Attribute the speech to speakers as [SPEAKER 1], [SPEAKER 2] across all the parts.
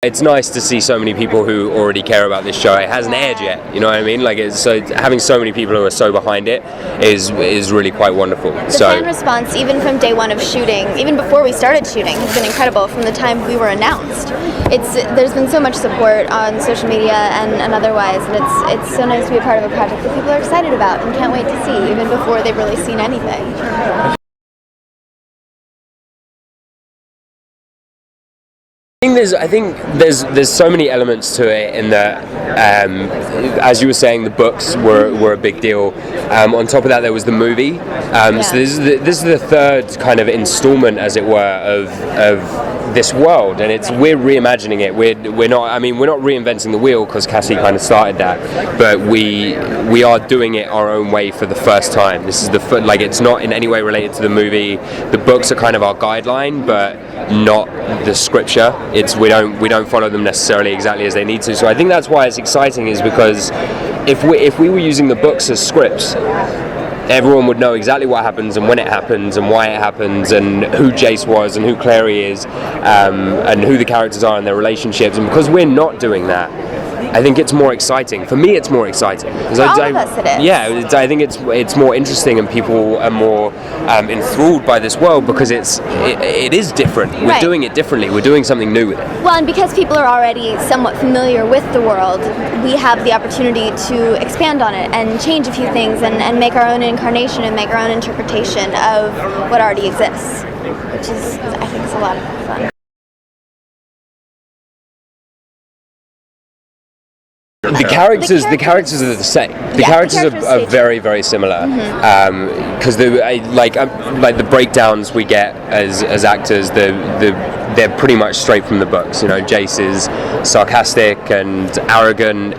[SPEAKER 1] It's nice to see so many people who already care about this show. It hasn't aired yet, you know what I mean? Like, so having so many people who are so behind it is really quite wonderful.
[SPEAKER 2] The fan response, even from day one of shooting, even before we started shooting, has been incredible. From the time we were announced, there's been so much support on social media and otherwise, and it's so nice to be a part of a project that people are excited about and can't wait to see, even before they've really seen anything.
[SPEAKER 1] I think there's so many elements to it in that, as you were saying, the books were a big deal. On top of that, there was the movie. So this is the third kind of installment, as it were, of this world, and we're reimagining it. We're not reinventing the wheel, because Cassie kind of started that, but we are doing it our own way for the first time. This is it's not in any way related to the movie. The books are kind of our guideline, but not the scripture. We don't follow them necessarily exactly as they need to. So I think that's why it's exciting, is because if we were using the books as scripts, everyone would know exactly what happens and when it happens and why it happens and who Jace was and who Clary is, and who the characters are and their relationships. And because we're not doing that, I think it's more exciting. For me, it's more exciting.
[SPEAKER 2] For all of us it is.
[SPEAKER 1] Yeah, I think it's more interesting, and people are more enthralled by this world because it is different. We're doing it differently. We're doing something new with it.
[SPEAKER 2] Well, and because people are already somewhat familiar with the world, we have the opportunity to expand on it and change a few things and make our own incarnation and make our own interpretation of what already exists, which is, I think, is a lot of fun.
[SPEAKER 1] The characters are the same. The characters are very, very similar. Because the breakdowns we get as actors, they're pretty much straight from the books. You know, Jace is sarcastic and arrogant.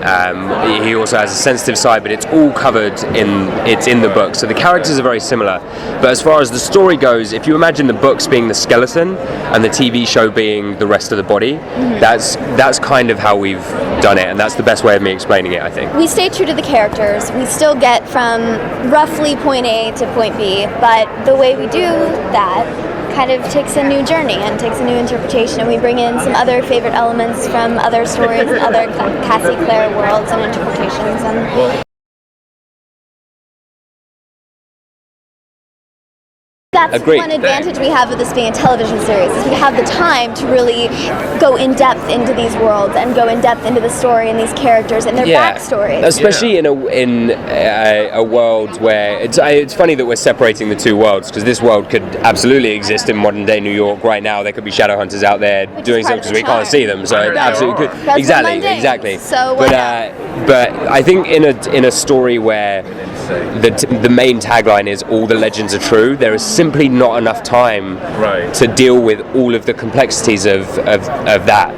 [SPEAKER 1] He also has a sensitive side, but it's all covered in the book. So the characters are very similar. But as far as the story goes, if you imagine the books being the skeleton and the TV show being the rest of the body, that's kind of how we've done it, and that's the best way of me explaining it, I think.
[SPEAKER 2] We stay true to the characters. We still get from roughly point A to point B, but the way we do that kind of takes a new journey and takes a new interpretation, and we bring in some other favorite elements from other stories and other Cassie Clare worlds and interpretations. And that's one advantage we have with this being a television series, is we have the time to really go in depth into these worlds and go in depth into the story and these characters and their backstories.
[SPEAKER 1] Especially in a world where it's funny that we're separating the two worlds, because this world could absolutely exist in modern day New York right now. There could be Shadowhunters out there doing something because we can't see them. So it absolutely could. Exactly.
[SPEAKER 2] So
[SPEAKER 1] but I think in a story where the main tagline is all the legends are true, there is simply not enough time to deal with all of the complexities of that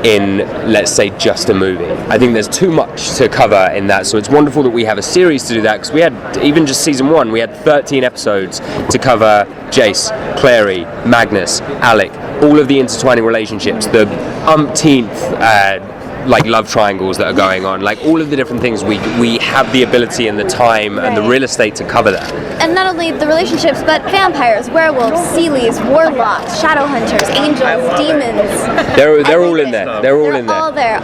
[SPEAKER 1] in, let's say, just a movie. I think there's too much to cover in that, so it's wonderful that we have a series to do that, because we had, even just season 1, we had 13 episodes to cover Jace, Clary, Magnus, Alec, all of the intertwining relationships, the umpteenth love triangles that are going on, like all of the different things. We have the ability and the time and the real estate to cover that. And
[SPEAKER 2] not only the relationships, but vampires, werewolves, sealies, warlocks, shadowhunters, angels, demons.
[SPEAKER 1] They're all in there. They're all in there.
[SPEAKER 2] All there.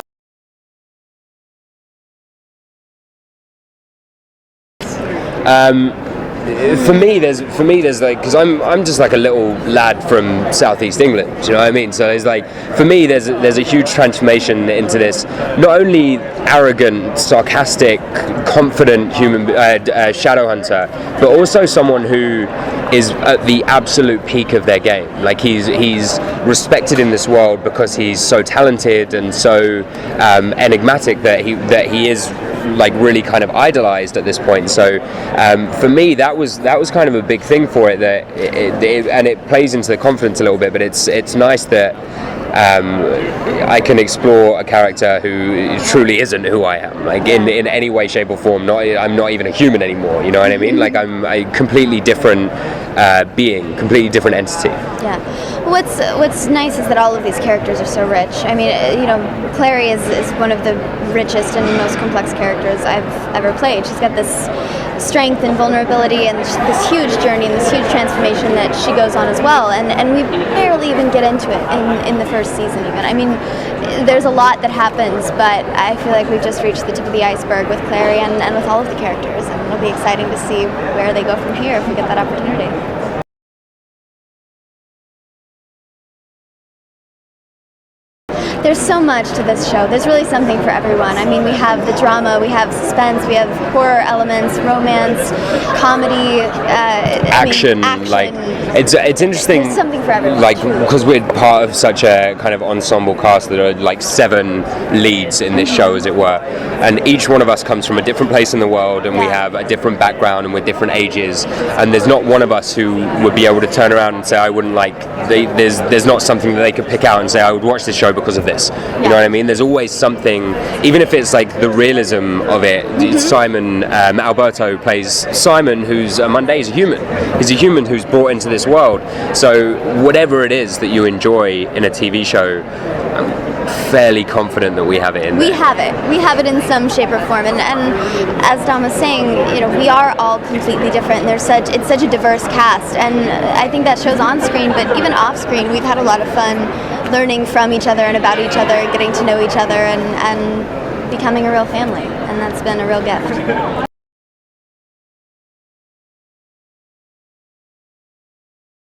[SPEAKER 1] For me, there's like, because I'm just like a little lad from southeast England. Do you know what I mean? So there's like, for me, there's a huge transformation into this. Not only arrogant, sarcastic, confident human Shadowhunter, but also someone who is at the absolute peak of their game. Like he's respected in this world because he's so talented and so enigmatic that he is like really kind of idolized at this point. So for me, that was kind of a big thing for it, that it plays into the confidence a little bit, but it's nice that I can explore a character who truly isn't who I am, like in any way, shape or form. I'm not even a human anymore, you know what I mean? Like I'm a completely different being, completely different entity.
[SPEAKER 2] Yeah. What's nice is that all of these characters are so rich. I mean, Clary is one of the richest and most complex characters I've ever played. She's got this strength and vulnerability and this huge journey and this huge transformation that she goes on as well. And we barely even get into it in the first season even. I mean, there's a lot that happens, but I feel like we've just reached the tip of the iceberg with Clary and with all of the characters, and it'll be exciting to see where they go from here if we get that opportunity. There's so much to this show. There's really something for everyone. I mean, we have the drama, we have suspense, we have horror elements, romance, comedy,
[SPEAKER 1] action. Like it's interesting.
[SPEAKER 2] There's something for everyone.
[SPEAKER 1] Like because we're part of such a kind of ensemble cast that are like 7 leads in this show, as it were, and each one of us comes from a different place in the world, and we have a different background and we're different ages. And there's not one of us who would be able to turn around and say, I wouldn't like. There's not something that they could pick out and say, I would watch this show because of this. You know what I mean? There's always something, even if it's like the realism of it. Simon Alberto plays Simon, who's he's a human. He's a human who's brought into this world. So whatever it is that you enjoy in a TV show, I'm fairly confident that we have it in there.
[SPEAKER 2] We have it in some shape or form, and as Dom was saying, you know, we are all completely different. It's such a diverse cast, and I think that shows on screen, but even off screen, we've had a lot of fun learning from each other and about each other, getting to know each other, and becoming a real family, and that's been a real gift.